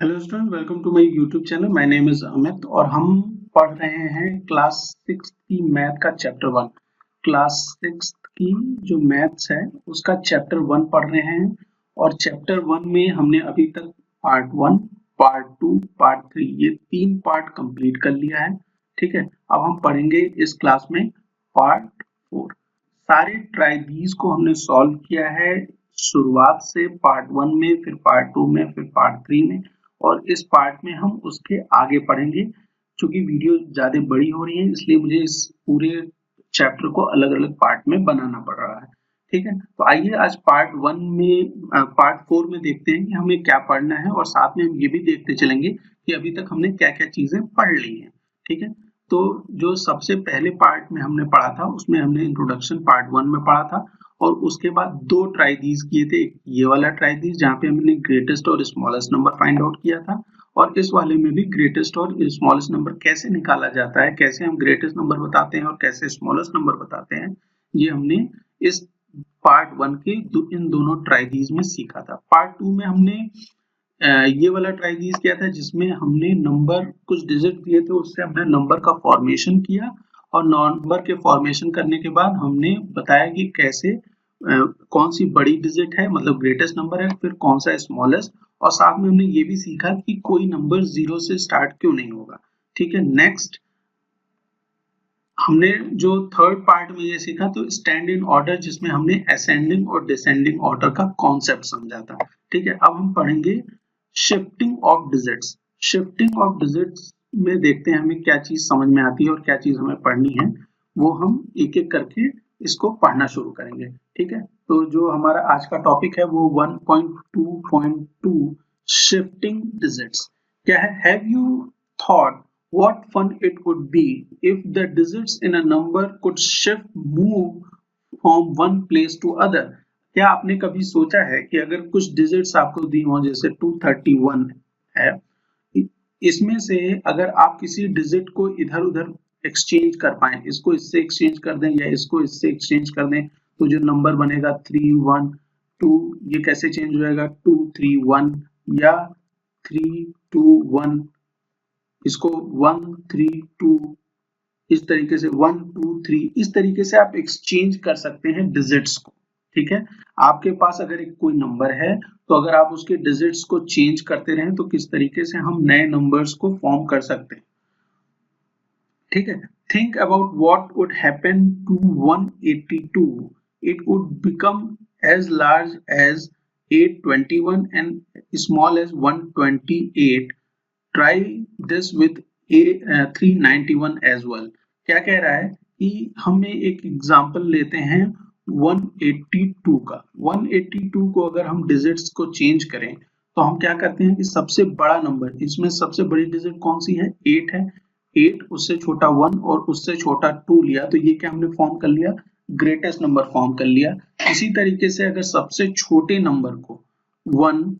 Hello student, welcome to my YouTube channel. My name is Amit और हम पढ़ रहे हैं क्लास 6 की मैथ का चैप्टर 1। क्लास 6 की जो मैथ्स है उसका चैप्टर 1 पढ़ रहे हैं और चैप्टर 1 में हमने अभी तक पार्ट 1, पार्ट 2, पार्ट 3 ये 3 पार्ट कंप्लीट कर लिया है। ठीक है, अब हम पढ़ेंगे इस क्लास में पार्ट 4। सारे ट्राइबीज को हमने सॉल्व किया है शुरुआत से, पार्ट 1 में, फिर पार्ट 2 में, फिर पार्ट 3 में, और इस पार्ट में हम उसके आगे पढ़ेंगे। चूंकि वीडियो ज्यादा बड़ी हो रही है इसलिए मुझे इस पूरे चैप्टर को अलग अलग पार्ट में बनाना पड़ रहा है। ठीक है, तो आइए आज पार्ट 1 में पार्ट 4 में देखते हैं कि हमें क्या पढ़ना है, और साथ में हम ये भी देखते चलेंगे कि अभी तक हमने क्या क्या चीजें पढ़ ली हैं। ठीक है, तो जो सबसे पहले पार्ट में हमने पढ़ा था उसमें हमने इंट्रोडक्शन पार्ट 1 में पढ़ा था, और उसके बाद दो ट्राइथीज किए थे। एक ये वाला ट्राइथीज जहाँ पे हमने ग्रेटेस्ट और स्मॉलेस्ट नंबर फाइंड आउट किया था, और इस वाले में भी ग्रेटेस्ट और स्मॉलेस्ट नंबर कैसे निकाला जाता है, कैसे हम ग्रेटेस्ट नंबर बताते हैं और कैसे स्मॉलेस्ट नंबर बताते हैं, ये हमने इस पार्ट 1 के इन दोनों ट्राइथीज में सीखा था। पार्ट 2 में हमने ये वाला ट्राइथीज किया था जिसमें हमने नंबर कुछ डिजिट दिए थे, उससे हमने नंबर का फॉर्मेशन किया, और नंबर के फॉर्मेशन करने के बाद हमने बताया कि कैसे कौन सी बड़ी डिजिट है, मतलब ग्रेटेस्ट नंबर है, फिर कौन सा स्मॉलेस्ट, और साथ में हमने ये भी सीखा कि कोई नंबर जीरो से स्टार्ट क्यों नहीं होगा। ठीक है, नेक्स्ट हमने जो थर्ड पार्ट में ये सीखा तो स्टैंड इन ऑर्डर, जिसमें हमने असेंडिंग और डिसेंडिंग ऑर्डर का कॉन्सेप्ट समझा था। ठीक है, अब हम पढ़ेंगे shifting of digits. Shifting of digits में देखते हैं हमें क्या चीज समझ में आती है और क्या चीज हमें पढ़नी है, वो हम एक एक करके इसको पढ़ना शुरू करेंगे। ठीक है, तो जो हमारा आज का टॉपिक है वो 1.2.2 शिफ्टिंग डिजिट्स क्या है। Have you thought what fun it would be if the digits in a number could move from one place to other। क्या आपने कभी सोचा है कि अगर कुछ डिजिट्स आपको दी हो, जैसे 231 है, इसमें से अगर आप किसी डिजिट को इधर उधर एक्सचेंज कर पाए, इसको इससे एक्सचेंज कर दें या इसको इससे एक्सचेंज कर दें, तो जो नंबर बनेगा 312, ये कैसे चेंज हो जाएगा 231, या 321, इसको 132, इस तरीके से 123, इस तरीके से आप एक्सचेंज कर सकते हैं डिजिट्स को। ठीक है, आपके पास अगर एक कोई नंबर है तो अगर आप उसके डिजिट्स को चेंज करते रहें तो किस तरीके से हम नए नंबर्स को फॉर्म कर सकते हैं। ठीक है, think about what would happen to 182, it would become as large as 821 and small as 128। Try this with 391 as well. क्या कह रहा है कि हमें एक एग्जांपल लेते हैं 182 का। 182 को अगर हम डिजिट्स को चेंज करें तो हम क्या करते हैं कि सबसे बड़ा नंबर, इसमें सबसे बड़ी डिजिट कौन सी है, 8 है। 8 उससे छोटा 1 और उससे छोटा 2 लिया, तो ये क्या हमने फॉर्म कर लिया, ग्रेटेस्ट नंबर फॉर्म कर लिया। इसी तरीके से अगर सबसे छोटे नंबर को 1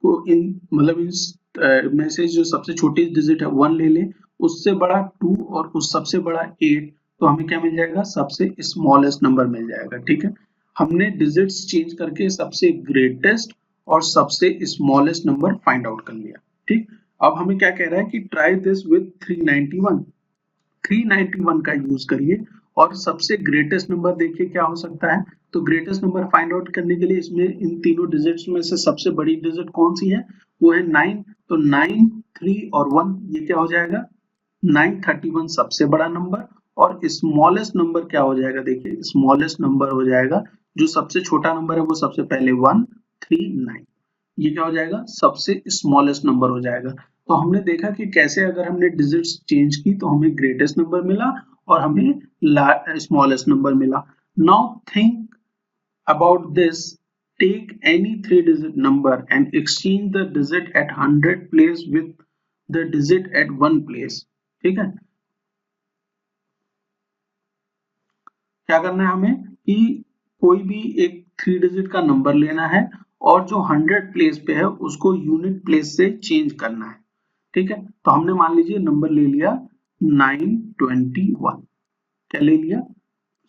को इन मतलब इस में से जो सबसे छोटी डिजिट है 1 ले लें, उससे बड़ा 2 और उस सबसे बड़ा 8, तो हमें क्या मिल जाएगा, सबसे स्मॉलेस्ट नंबर मिल जाएगा। ठीक है, हमने डिजिट्स चेंज करके सबसे ग्रेटेस्ट और सबसे स्मॉलेस्ट नंबर फाइंड आउट कर लिया। ठीक, अब हमें क्या कह रहा है कि ट्राई दिस विद 391। 391 का यूज करिए और सबसे ग्रेटेस्ट नंबर देखिए क्या हो सकता है। तो ग्रेटेस्ट नंबर फाइंड आउट करने के लिए इसमें इन तीनों डिजिट्स में से सबसे बड़ी डिजिट कौन सी है, वो है 9। तो 9, 3 और 1, ये क्या हो जाएगा, 931 सबसे बड़ा नंबर, और स्मॉलेस्ट नंबर क्या हो जाएगा, देखिए स्मॉलेस्ट नंबर हो जाएगा, जो सबसे छोटा नंबर है वो सबसे पहले 139, ये क्या हो जाएगा, सबसे स्मॉलेस्ट नंबर हो जाएगा। तो हमने देखा कि कैसे अगर हमने डिजिट्स चेंज की तो हमें ग्रेटेस्ट नंबर मिला और हमें स्मॉलेस्ट नंबर मिला। Now think about this, take any 3 digit number and exchange the digit at 100 place with the digit at 1 place. ठीक है, क्या करना है हमें कि कोई भी एक 3 डिजिट का नंबर लेना है और जो 100 प्लेस पे है उसको यूनिट प्लेस से चेंज करना है। ठीक है, तो हमने मान लीजिए नंबर ले लिया 921, क्या ले लिया,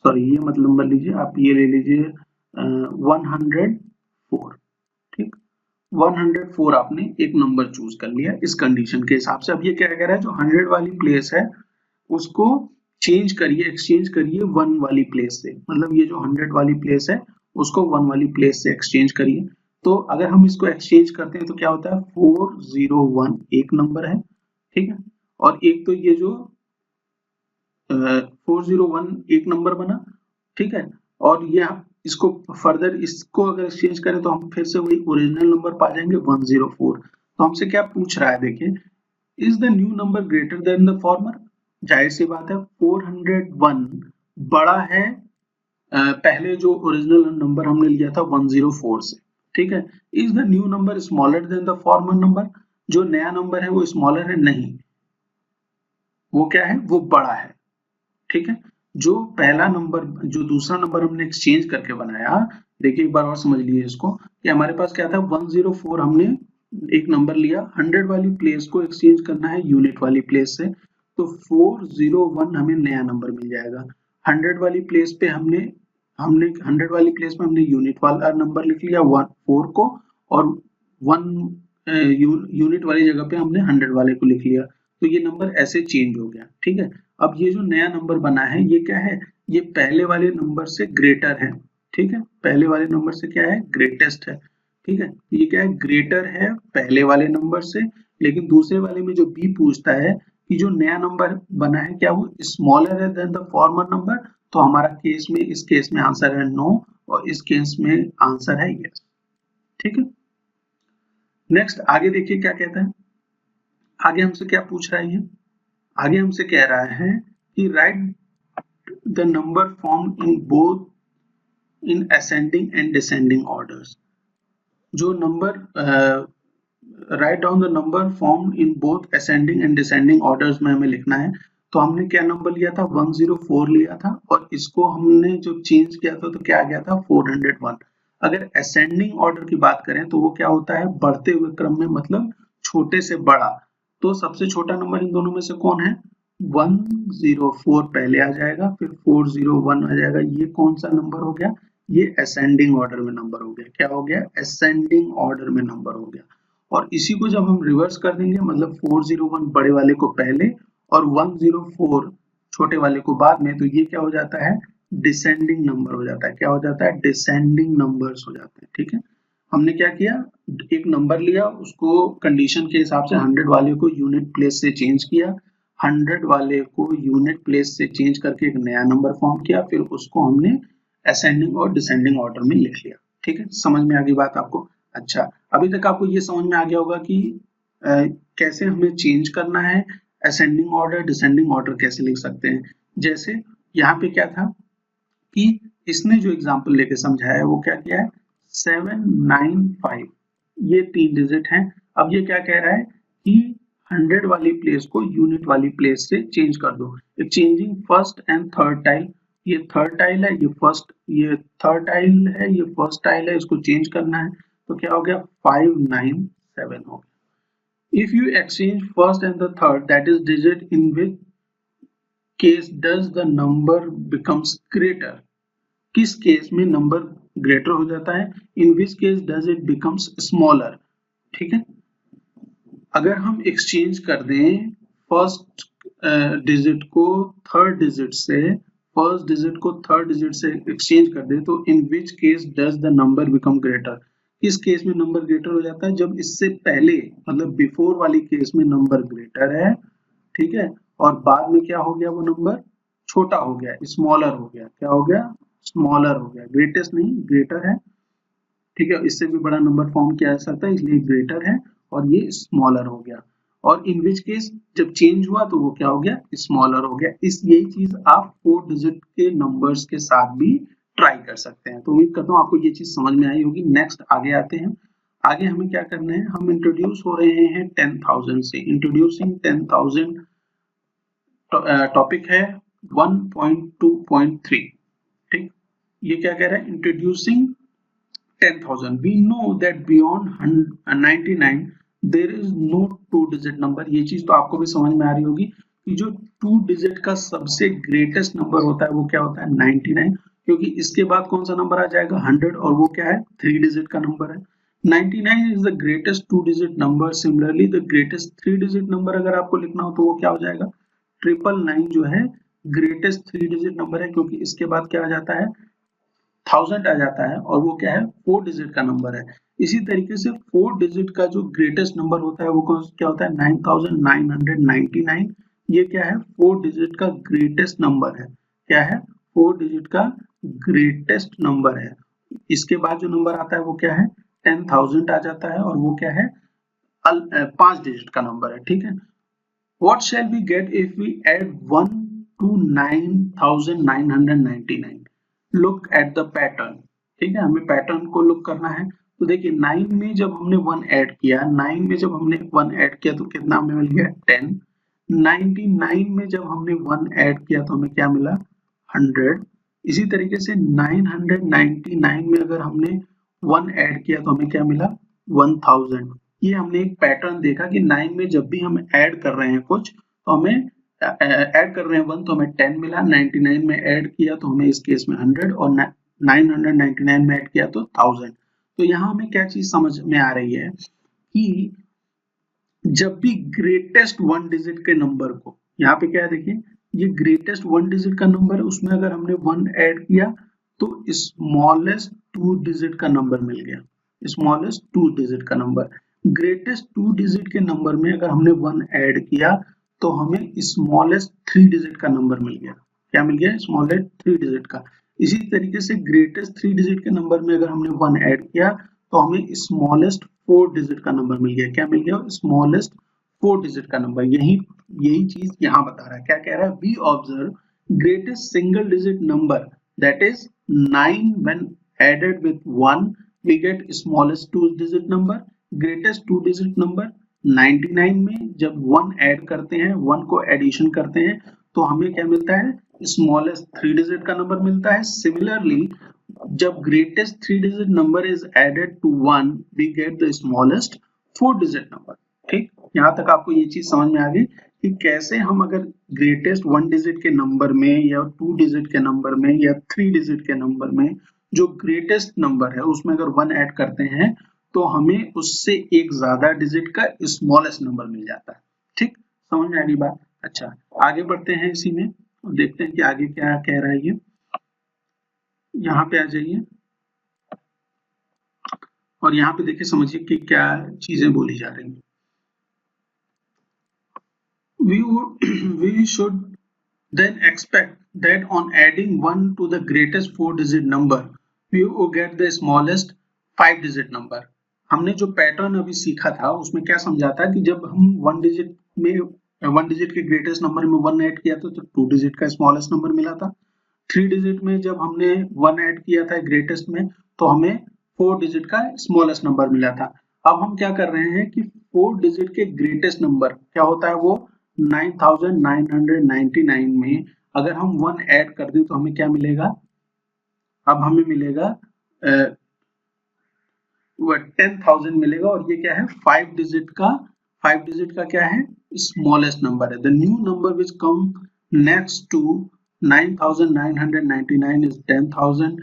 सॉरी ये मत नंबर लीजिए, आप ये ले लीजिए 104। ठीक, 104 आपने एक नंबर चूज कर लिया इस कंडीशन के हिसाब से। अब ये क्या कह रहा है, जो 100 वाली प्लेस है उसको चेंज करिए, एक्सचेंज करिए 1 वाली प्लेस से, मतलब ये जो 100 वाली प्लेस है उसको 1 वाली प्लेस से एक्सचेंज करिए। तो अगर हम इसको एक्सचेंज करते हैं तो क्या होता है, 401 एक नंबर है, ठीक है, और एक तो ये जो 401 एक नंबर बना, ठीक है, और ये इसको फर्दर इसको अगर एक्सचेंज करें तो हम फिर से वही ओरिजिनल नंबर पा जाएंगे 104। तो हमसे क्या पूछ रहा है, देखिए, is the new number greater than the former. जाहिर सी बात है 401 बड़ा है पहले जो ओरिजिनल नंबर हमने लिया था 104 से, ठीक है। Is the new number smaller than the former number, जो नया नंबर है वो स्मॉलर है, नहीं, वो क्या है, वो बड़ा है, ठीक है। जो पहला नंबर, जो दूसरा नंबर हमने एक्सचेंज करके बनाया, देखिए एक बार और समझ लीजिए इसको, कि हमारे पास क्या था, 104 हमने एक नंबर लिया, 100 वाली प्लेस को एक्सचेंज करना है यूनिट वाली प्लेस से, तो 401 हमें नया नंबर मिल जाएगा। 100 वाली प्लेस पे हमने हमने 100 वाली प्लेस में हमने यूनिट वाला नंबर लिख लिया 4 को, और 1 यूनिट वाली जगह पे हमने 100 वाले को लिख लिया, तो ये नंबर ऐसे चेंज हो गया, ठीक है। अब ये जो नया नंबर बना है ये क्या है, ये पहले वाले नंबर से ग्रेटर है, ठीक है, पहले वाले नंबर से क्या है, ग्रेटेस्ट है, ठीक है। ये क्या है, ग्रेटर है पहले वाले नंबर से, लेकिन दूसरे वाले में जो बी पूछता है कि जो नया नंबर बना है क्या वो स्मॉलर है देन द फॉर्मर नंबर, तो हमारा केस में, इस केस में आंसर है नो, और इस केस में आंसर है यस, ठीक है। नेक्स्ट आगे देखिए क्या कहता है, आगे हमसे क्या पूछ रहा है ये, आगे हमसे कह रहा है कि write the number form in both in ascending and descending orders. जो number write down the number form in both ascending and descending orders में हमें लिखना है। तो हमने क्या नंबर लिया था, 104 लिया था, और इसको हमने जो चेंज किया था तो क्या आ गया था, 401। अगर असेंडिंग ऑर्डर की बात करें तो वो क्या होता है, बढ़ते हुए क्रम में, मतलब छोटे से बड़ा। तो सबसे छोटा नंबर इन दोनों में से कौन है, 104 पहले आ जाएगा, फिर 401 आ जाएगा, ये कौन सा नंबर हो गया, ये असेंडिंग ऑर्डर में नंबर हो गया, क्या हो गया, असेंडिंग ऑर्डर में नंबर हो गया। और इसी को जब हम रिवर्स कर देंगे, मतलब 401 बड़े वाले को पहले और 104 छोटे वाले को बाद में, तो ये क्या हो जाता है, डिसेंडिंग नंबर हो जाता है, क्या हो जाता है, डिसेंडिंग नंबर्स हो जाते हैं, ठीक है। हमने क्या किया, एक नंबर लिया, उसको कंडीशन के हिसाब से 100 वाले को यूनिट प्लेस से चेंज किया, 100 वाले को यूनिट प्लेस से चेंज करके एक नया नंबर फॉर्म किया, फिर उसको हमने असेंडिंग और डिसेंडिंग ऑर्डर में लिख लिया, ठीक है। समझ में आ गई बात आपको। अच्छा, अभी तक आपको ये समझ में आ गया होगा कि कैसे हमें चेंज करना है, असेंडिंग ऑर्डर डिसेंडिंग ऑर्डर कैसे लिख सकते हैं। जैसे यहाँ पे क्या था कि इसने जो एग्जांपल लेके समझाया है वो क्या किया है, 795, ये 3 डिजिट हैं। अब ये क्या कह रहा है कि 100 वाली प्लेस को यूनिट वाली प्लेस से चेंज कर दो, changing first and third tile. ये थर्ड टाइल है, ये फर्स्ट, ये थर्ड टाइल है, ये फर्स्ट टाइल है, इसको चेंज करना है, तो क्या हो गया, 597 हो गया। If you exchange first and the third, that is digit, in which case does the number becomes greater, किस केस में नंबर ग्रेटर हो जाता है, in which case does it becomes smaller, ठीक है। अगर हम एक्सचेंज कर दें फर्स्ट डिजिट को थर्ड डिजिट से, फर्स्ट डिजिट को थर्ड डिजिट से एक्सचेंज कर दे, तो in which case does the number become greater, किस केस में नंबर ग्रेटर हो जाता है, जब इससे पहले, मतलब बिफोर वाली केस में नंबर ग्रेटर है, ठीक है, और बाद में क्या हो गया, वो नंबर छोटा हो गया, स्मॉलर हो गया, क्या हो गया, स्मॉलर हो गया, ग्रेटेस्ट नहीं, ग्रेटर है, ठीक है, इससे भी बड़ा नंबर फॉर्म किया जा सकता है, इसलिए ग्रेटर है, और ये स्मॉलर हो गया। और इन विच केस जब चेंज हुआ तो वो क्या हो गया, स्मॉलर हो गया। इस यही चीज आप 4 डिजिट के नंबर्स के साथ भी ट्राई कर सकते हैं। तो उम्मीद करता हूँ आपको ये चीज समझ में आई होगी। नेक्स्ट आगे आते हैं, आगे हमें क्या करना है, हम इंट्रोड्यूस हो रहे हैं 10,000 से, इंट्रोड्यूसिंग 10,000 टॉपिक है 1.2.3, ठीक। ये क्या कह रहा है, introducing 10,000, we know that beyond 99 there is no 2 digit number. ये चीज तो आपको भी समझ में आ रही होगी कि जो 2 डिजिट का सबसे ग्रेटेस्ट नंबर होता है वो क्या होता है, 99, क्योंकि इसके बाद कौन सा नंबर आ जाएगा, 100, और वो क्या है, 3 डिजिट का नंबर है। 99 is the greatest 2-digit number. Similarly, the greatest 3-digit number अगर आपको लिखना हो तो वो क्या हो जाएगा? 999 जो है ग्रेटेस्ट 3-digit नंबर है, क्योंकि इसके बाद क्या आ जाता है? 1000 आ जाता है, और वो क्या है? 4 डिजिट का नंबर है। इसी तरीके से 4 डिजिट का जो ग्रेटेस्ट नंबर होता है वो क्या होता है? 9999। ये क्या है? 4 डिजिट का ग्रेटेस्ट नंबर है। क्या है? 4 डिजिट का ग्रेटेस्ट नंबर है। इसके बाद जो नंबर आता है वो क्या है? 10,000 आ जाता है, और वो क्या है? 5 डिजिट का नंबर है। ठीक है। What shall we get if we add 1 to 9,999? Look at the pattern. ठीक है, हमें पैटर्न को लुक करना है। तो देखिए 9 में जब हमने 1 ऐड किया, 9 में जब हमने 1 ऐड किया तो कितना हमें मिल गया? 10। 99 में जब हमने 1 ऐड किया तो हमें क्या मिला? 100। इसी तरीके से 999 में अगर हमने 1 ऐड किया तो हमें क्या मिला? 1000। ये हमने एक पैटर्न देखा कि 9 में जब भी हम ऐड कर रहे हैं कुछ तो हमें ऐड कर रहे हैं 1 तो हमें 10 मिला, 99 में ऐड किया तो हमें इस केस में 100, और 999 में ऐड किया तो 1000। तो यहाँ हमें क्या चीज समझ में आ रही है कि जब भी ग्रेटेस्ट 1 डिजिट के नंबर को, यहाँ पे क्या है देखिए, ये ग्रेटेस्ट 1 डिजिट का नंबर है, उसमें अगर हमने 1 ऐड किया तो स्मॉलेस्ट 2 डिजिट का नंबर मिल गया। स्मॉलेस्ट 2 डिजिट का नंबर। ग्रेटेस्ट 2 डिजिट के नंबर में अगर हमने 1 ऐड किया तो हमें स्मॉलेस्ट 3 डिजिट का नंबर मिल गया। क्या मिल गया? स्मॉलेस्ट 3 डिजिट का। इसी तरीके से ग्रेटेस्ट 3 डिजिट के नंबर में अगर हमने 1 ऐड किया तो हमें स्मॉलेस्ट 4 डिजिट का नंबर मिल गया। क्या मिल गया? स्मॉलेस्ट 4 डिजिट का नंबर। यही चीज यहाँ बता रहा है। क्या कह रहा है? We observe greatest single digit number that is 9 when added with 1 we get smallest 2 digit number. Greatest 2 digit number 99 में जब 1 ऐड करते हैं, 1 को एडिशन करते हैं तो हमें क्या मिलता है? स्मॉलेस्ट 3 डिजिट का नंबर मिलता है। सिमिलरली जब greatest 3 digit number is added to 1 we get the smallest 4 digit number. ठीक, यहाँ तक आपको ये चीज समझ में आ गई कि कैसे हम अगर ग्रेटेस्ट 1 डिजिट के नंबर में या 2 डिजिट के नंबर में या 3 डिजिट के नंबर में जो ग्रेटेस्ट नंबर है उसमें अगर 1 ऐड करते हैं तो हमें उससे एक ज्यादा डिजिट का स्मॉलेस्ट नंबर मिल जाता है। ठीक, समझ में आ गई बात? अच्छा, आगे बढ़ते हैं इसी में और देखते हैं कि आगे क्या कह रहा है ये। यहाँ पे आ जाइए और यहाँ पे देखिए, समझिए कि क्या चीजें बोली जा रही हैं। We should then expect that on adding 1 to the greatest 4-digit number, we will get the smallest 5-digit number. हमने जो पैटर्न अभी सीखा था उसमें क्या समझा था कि जब हम 1 डिजिट में 1 डिजिट के ग्रेटेस्ट नंबर में 1 ऐड किया था तो 2 डिजिट का स्मॉलेस्ट नंबर मिला था। 3 डिजिट में जब हमने 1 ऐड किया था ग्रेटेस्ट में तो हमें 4 डिजिट का स्मॉलेस्ट नंबर मिला था। अब हम क्या कर रहे हैं कि 4 डिजिट के ग्रेटेस्ट नंबर क्या होता है? वो 9,999 में अगर हम 1 ऐड कर दें तो हमें क्या मिलेगा? अब हमें मिलेगा 10,000 मिलेगा, और ये क्या है? 5 डिजिट का क्या है? स्मॉलेस्ट नंबर है। The new number which come next to 9,999 is 10,000.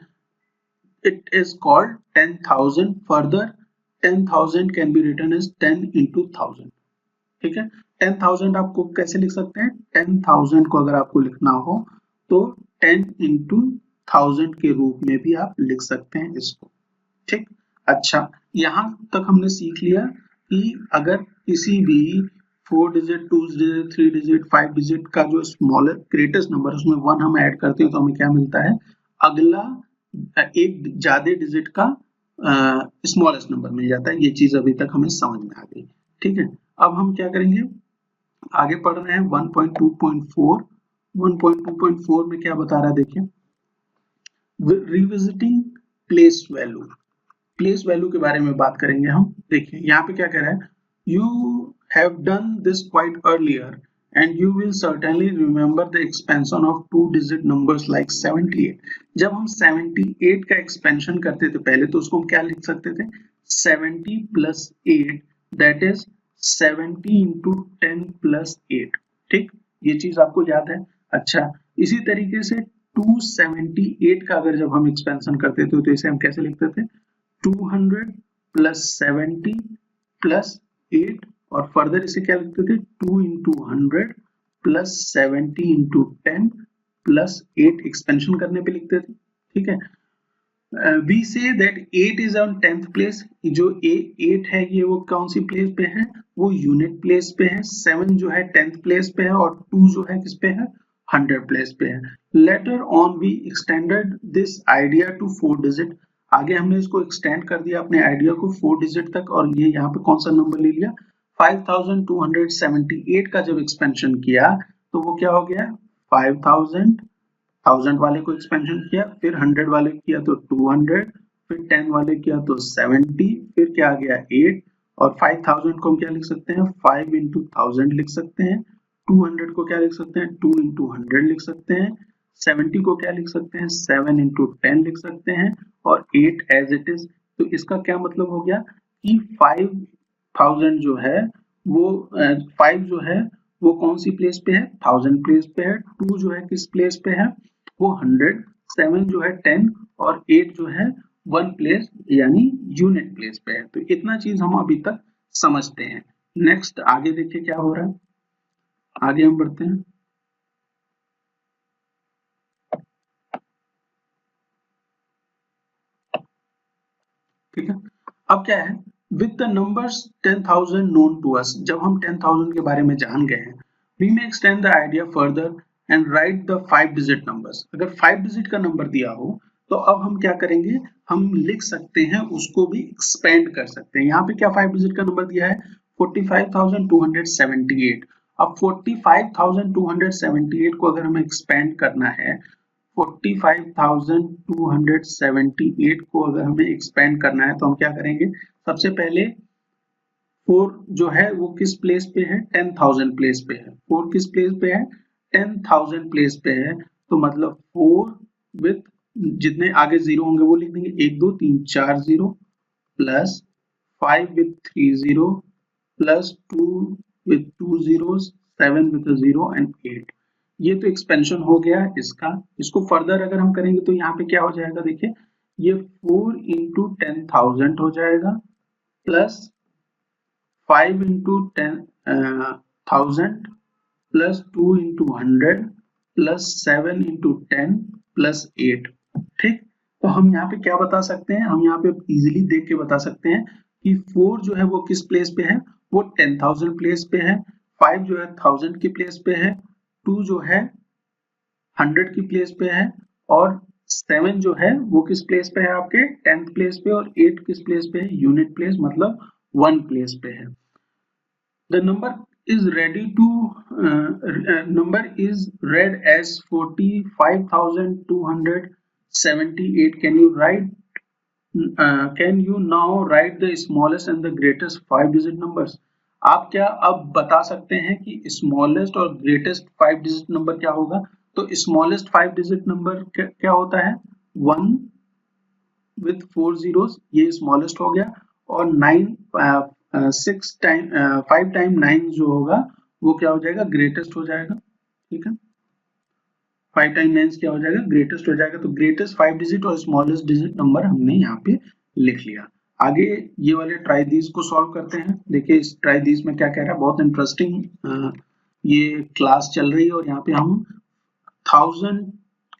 It is called 10,000. Further, 10,000 can be written as 10 into 1000. ठीक है, 10,000 आपको कैसे लिख सकते हैं? 10,000 को अगर आपको लिखना हो तो 10 into 1000 के रूप में भी आप लिख सकते हैं इसको। ठीक, अच्छा, यहां तक हमने सीख लिया कि अगर किसी भी 4 डिजिट 2 डिजिट 3 डिजिट 5 डिजिट का जो स्मॉलेस्ट ग्रेटेस्ट नंबर उसमें 1 हम ऐड करते हैं तो हमें क्या मिलता है? अगला एक ज्यादा डिजिट का स्मॉलेस्ट नंबर मिल जाता है। ये चीज अभी तक हमें समझ में आ गई। ठीक है, अब हम क्या करेंगे? आगे पढ़ रहे हैं 1.2.4। 1.2.4 में क्या बता रहा है देखिए, revisiting place value. Place value के बारे में बात करेंगे हम। देखिए यहाँ पे क्या कह रहा है, you have done this quite earlier and you will certainly remember the expansion of 2-digit numbers like 78. जब हम 78 का एक्सपेंशन करते थे पहले तो उसको हम क्या लिख सकते थे? 70 plus 8 that is 70 into 10 plus 8। ठीक, ये चीज आपको याद है? अच्छा, इसी तरीके से 278 का अगर जब हम एक्सपेंशन करते थे तो इसे हम कैसे लिखते थे? 200 प्लस 70 प्लस 8 और फर्दर इसे क्या लिखते थे 2 into 100 plus 70 into 10 plus 8 expansion करने पे लिखते थे। ठीक है, we say that 8 is on 10th place। जो 8 है ये वो कौन सी प्लेस पे है, वो यूनिट प्लेस पे है। 7 जो है 10th प्लेस पे है और 2 जो है किस पे है 100 प्लेस पे है। Later on we extended this idea to 4 digit. आगे हमने इसको एक्सटेंड कर दिया अपने आइडिया को 4 डिजिट तक और ये यहाँ पे कौन सा नंबर ले लिया 5278 का जब एक्सपेंशन किया तो वो क्या हो गया 1000 वाले को एक्सपेंशन किया, फिर 100 वाले किया तो 200, फिर 10 वाले किया तो 70, फिर क्या आ गया 8 और 5000 को हम क्या लिख सकते हैं 5 इंटू 1000 लिख सकते हैं, 200 को क्या लिख सकते हैं 2 इंटू 100 लिख सकते हैं, 70 को क्या लिख सकते हैं 7 इंटू 10 लिख सकते हैं और 8 एज इट इज। तो इसका क्या मतलब हो गया कि 5000 जो है वो 5 जो है वो कौन सी प्लेस पे है 1000 प्लेस पे है, 2 जो है किस प्लेस पे है वो 100, 7 जो है 10 और 8 जो है 1 प्लेस यानी यूनिट प्लेस पे है। तो इतना चीज हम अभी तक समझते हैं। नेक्स्ट आगे देखिए क्या हो रहा है, आगे हम बढ़ते हैं। ठीक है, अब क्या है with the numbers 10,000 known to us, जब हम 10,000 के बारे में जान गए हैं we may extend the idea further and write the 5 digit numbers. अगर 5 डिजिट का नंबर दिया हो तो अब हम क्या करेंगे हम लिख सकते हैं उसको भी एक्सपेंड कर सकते हैं। यहाँ पे क्या 5 डिजिट का नंबर दिया है 45,278। अब 45,278 को अगर हमें एक्सपेंड करना है 45,278 को अगर हमें एक्सपेंड करना है तो हम क्या करेंगे सबसे पहले 4 जो है वो किस प्लेस पे है 10,000 प्लेस पे है। 4 किस प्लेस पे है 10,000 प्लेस पे है तो मतलब 4 विथ जितने आगे जीरो होंगे वो लिख देंगे 1 2 3 4 zero plus 5 with 3 zero plus 2 with 2 zeros 7 with a zero and 8। ये तो एक्सपेंशन हो गया इसका। इसको फर्दर अगर हम करेंगे तो यहाँ पे क्या हो जाएगा देखिए ये 4 इंटू 10,000 हो जाएगा plus 5 into 10,000 plus 2 into 100 plus 7 into 10 plus 8। ठीक, तो हम यहाँ पे क्या बता सकते हैं हम यहाँ पे इजीली देख के बता सकते हैं कि 4 जो है वो किस प्लेस पे है वो 10,000 प्लेस पे है, 5 जो है 1000 की प्लेस पे है, 2 जो है 100 की प्लेस पे है और 7 जो है वो किस प्लेस पे है आपके 10th प्लेस पे और 8 किस प्लेस पे है यूनिट प्लेस मतलब 1 प्लेस पे है। The number is ready to number is read as 45,278. Can you now write the smallest and the greatest 5 digit numbers? आप क्या अब बता सकते हैं कि स्मॉलेस्ट और ग्रेटेस्ट 5 डिजिट नंबर क्या होगा। तो स्मॉलेस्ट 5 डिजिट नंबर क्या होता है 1 विथ 4 zeros, ये स्मॉलेस्ट हो गया और 5 टाइम 9 जो होगा वो क्या हो जाएगा ग्रेटेस्ट हो जाएगा। ठीक है, 5 टाइम 9 क्या हो जाएगा ग्रेटेस्ट हो जाएगा। तो ग्रेटेस्ट 5 डिजिट और स्मॉलेस्ट डिजिट नंबर हमने यहाँ पे लिख लिया। आगे ये वाले ट्राई दीज को सॉल्व करते हैं। देखिए इस ट्राई दीज में क्या कह रहा है बहुत इंटरेस्टिंग ये क्लास चल रही है और यहाँ पे हम 1000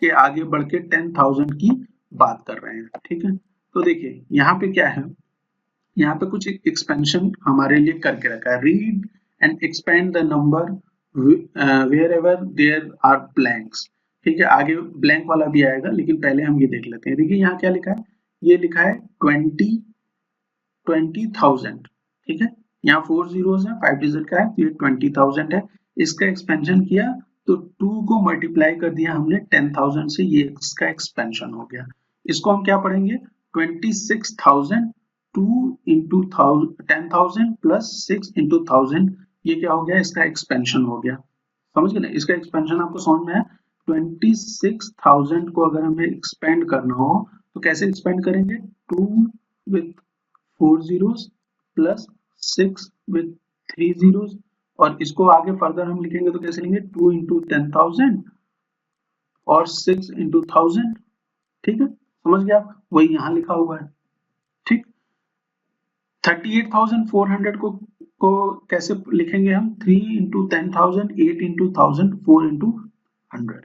के आगे बढ़ के 10,000 की बात कर रहे हैं। ठीक है, तो देखिए यहाँ पे क्या है यहाँ पे कुछ एक्सपेंशन हमारे लिए करके रखा है read and expand the number wherever there are blanks. ठीक है, आगे ब्लैंक वाला भी आएगा लेकिन पहले हम ये देख लेते हैं। देखिए यहाँ क्या लिखा है ये लिखा है 20,000। ठीक है, यहाँ 4 zeros है 5 डिजिट का है तो ये 20,000 है। इसका एक्सपेंशन किया तो 2 को मल्टीप्लाई कर दिया हमने 10,000 से, ये इसका एक्सपेंशन हो गया। इसको हम क्या पढ़ेंगे 26,000 2 इंटू 10,000 प्लस 6 इंटू 1000, ये क्या हो गया इसका एक्सपेंशन हो गया। समझ गए ना, इसका एक्सपेंशन आपको समझ में है। 26,000 को अगर हमें एक्सपेंड करना हो तो कैसे एक्सपेंड करेंगे 2 with 4 zeros plus 6 with 3 zeros और इसको आगे फर्दर हम लिखेंगे तो कैसे लिखेंगे 2 इंटू 10,000 और 6 इंटू 1000। ठीक है, समझ गया आप, वही यहाँ लिखा हुआ है। ठीक, 38,400 को कैसे लिखेंगे हम? 3 इंटू 10,000, 8 इंटू 1000, 4 इंटू 100।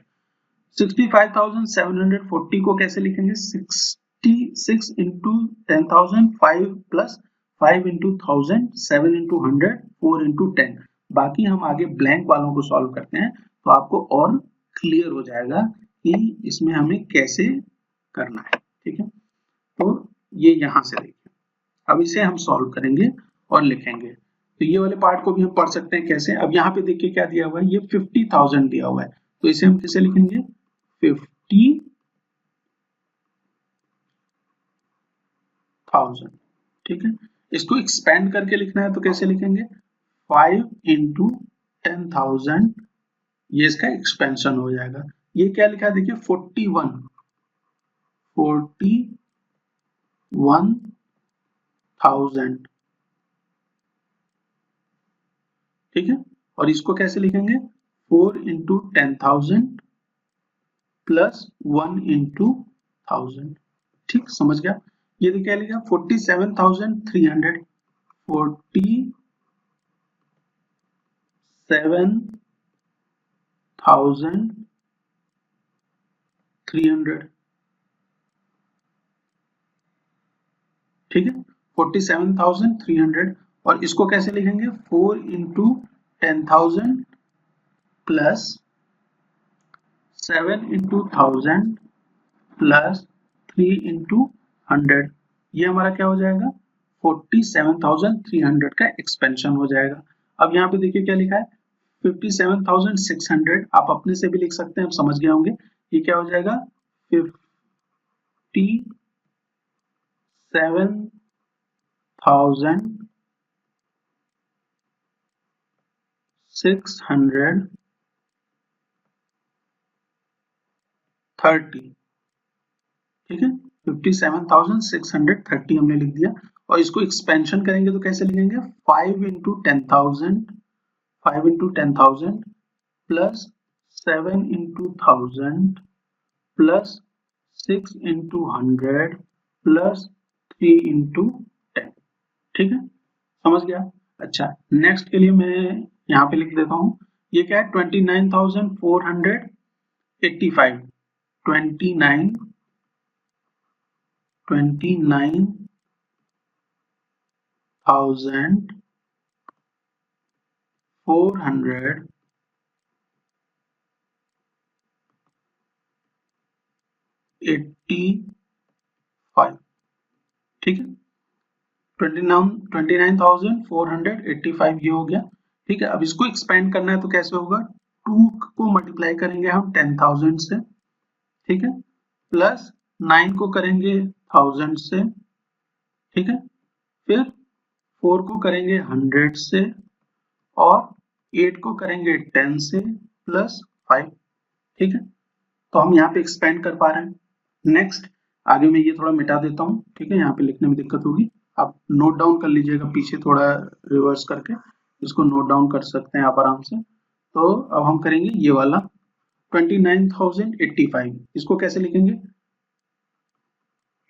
65,740 को कैसे लिखेंगे? 66 into 10,000, 5 plus 5 into 1000, 7 into 100, 4 into 10। बाकी हम आगे ब्लैंक वालों को सॉल्व करते हैं तो आपको और क्लियर हो जाएगा कि इसमें हमें कैसे करना है। ठीक है, तो ये यहां से देखिए, अब इसे हम सॉल्व करेंगे और लिखेंगे। तो ये वाले पार्ट को भी हम पढ़ सकते हैं कैसे। अब यहाँ पे देखिए क्या दिया हुआ है, ये 50,000 दिया हुआ है, तो इसे हम कैसे लिखेंगे? 50,000। ठीक है, इसको एक्सपेंड करके लिखना है तो कैसे लिखेंगे? 5 इंटू 10,000, ये इसका एक्सपेंशन हो जाएगा। ये क्या लिखा है देखिए? 41,000। ठीक है, और इसको कैसे लिखेंगे? 4 इंटू 10,000 प्लस 1 इंटू 1000। ठीक, समझ गया? ये क्या लिखा? 47,300, 47,300। ठीक है, 47,300, और इसको कैसे लिखेंगे? 4 into 10,000 plus 7 into 1000 plus 3 into 100। ये हमारा क्या हो जाएगा? 47,300 का एक्सपेंशन हो जाएगा। अब यहाँ पे देखिए क्या लिखा है? 57,600। आप अपने से भी लिख सकते हैं, आप समझ गए होंगे। ये क्या हो जाएगा? 57,630। ठीक है, 57,630 हमने लिख दिया, और इसको एक्सपेंशन करेंगे तो कैसे लिखेंगे? 5 into 10,000, 5 into 10,000 plus 7 into 1000 plus 6 into 100 plus 3 into 10। ठीक है, समझ गया? अच्छा, नेक्स्ट के लिए मैं यहाँ पे लिख देता हूँ। ये क्या है? 29,485, 29,485। ठीक है, 29,485 ये हो गया। ठीक है, अब इसको एक्सपेंड करना है तो कैसे होगा? 2 को मल्टीप्लाई करेंगे हम 10,000 से, ठीक है, प्लस 9 को करेंगे 1000 से, ठीक है, फिर 4 को करेंगे 100 से, और 8 को करेंगे 10 से, प्लस 5। ठीक है, तो हम यहाँ पे एक्सपेंड कर पा रहे हैं। नेक्स्ट, आगे मैं ये थोड़ा मिटा देता हूँ। ठीक है, यहाँ पे लिखने में दिक्कत होगी, आप नोट डाउन कर लीजिएगा, पीछे थोड़ा रिवर्स करके इसको नोट डाउन कर सकते हैं आप आराम से। तो अब हम करेंगे ये वाला 29,085, इसको कैसे लिखेंगे?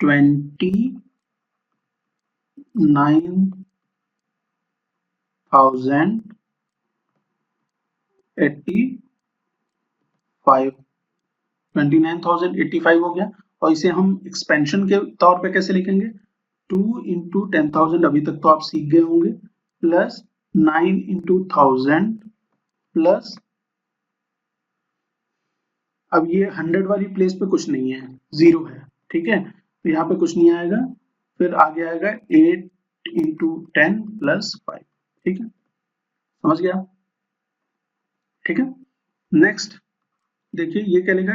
29,085 हो गया, और इसे हम एक्सपेंशन के तौर पे कैसे लिखेंगे? 2 इंटू 10,000, अभी तक तो आप सीख गए होंगे, प्लस 9 इंटू 1000 प्लस, अब ये 100 वाली प्लेस पे कुछ नहीं है, 0 है। ठीक है, तो यहाँ पे कुछ नहीं आएगा, फिर आगे आएगा 8 इंटू 10 प्लस 5। ठीक है, समझ गया? ठीक है, नेक्स्ट देखिए ये क्या लिखा?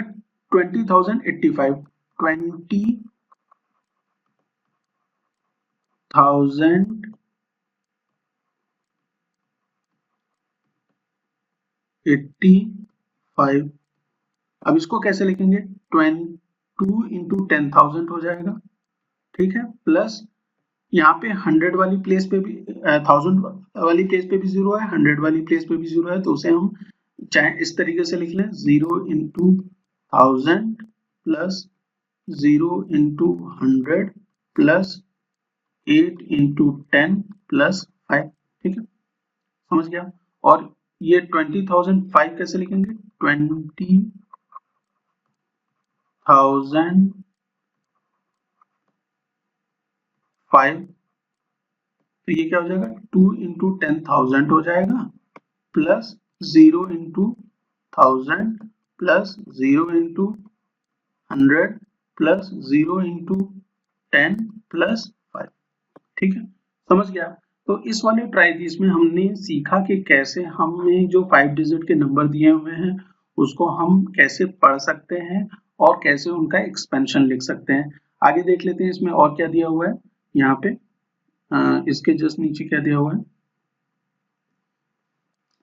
20,085, 20,085। अब इसको कैसे लिखेंगे? 2 इंटू 10,000 हो जाएगा, ठीक है, प्लस यहाँ पे 100 वाली प्लेस पे भी 1000 वाली प्लेस पे भी 0 है, 100 वाली प्लेस पे भी 0 है, तो उसे हम चाहे इस तरीके से लिख लें, 0 into 1000 plus 0 into 100 plus 8 into 10 plus 5, ठीक है, समझ गया। और ये 20,005 कैसे लिखेंगे, 20,005, तो ये क्या हो जाएगा, 2 इंटू 10,000 हो जाएगा, plus 0 into 1000 plus 0 into 100 plus 0 into 10 plus 5, ठीक है, समझ गया। तो इस वाले ट्राइदिस में हमने सीखा कि कैसे हमें जो 5 डिजिट के नंबर दिए हुए हैं उसको हम कैसे पढ़ सकते हैं और कैसे उनका एक्सपेंशन लिख सकते हैं। आगे देख लेते हैं इसमें और क्या दिया हुआ है। यहाँ पे इसके जस्ट नीचे क्या दिया हुआ है,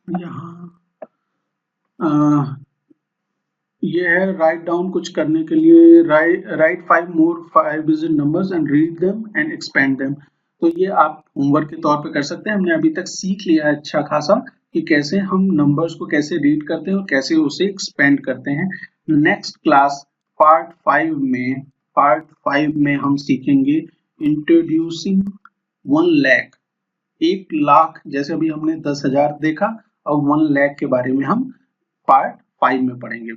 यहाँ ये है राइट डाउन कुछ करने के लिए, right 5 more 5 digit numbers and read them and expand them. तो ये आप होमवर्क के तौर पे कर सकते हैं। हमने अभी तक सीख लिया है अच्छा खासा कि कैसे हम नंबर्स को कैसे रीड करते हैं और कैसे उसे एक्सपेंड करते हैं। नेक्स्ट क्लास पार्ट 5 में हम सीखेंगे इंट्रोड्यूसिंग 1 लाख, 1 लाख, जैसे अभी हमने 10,000 देखा, अब 1 लाख के बारे में हम पार्ट 5 में पढ़ेंगे।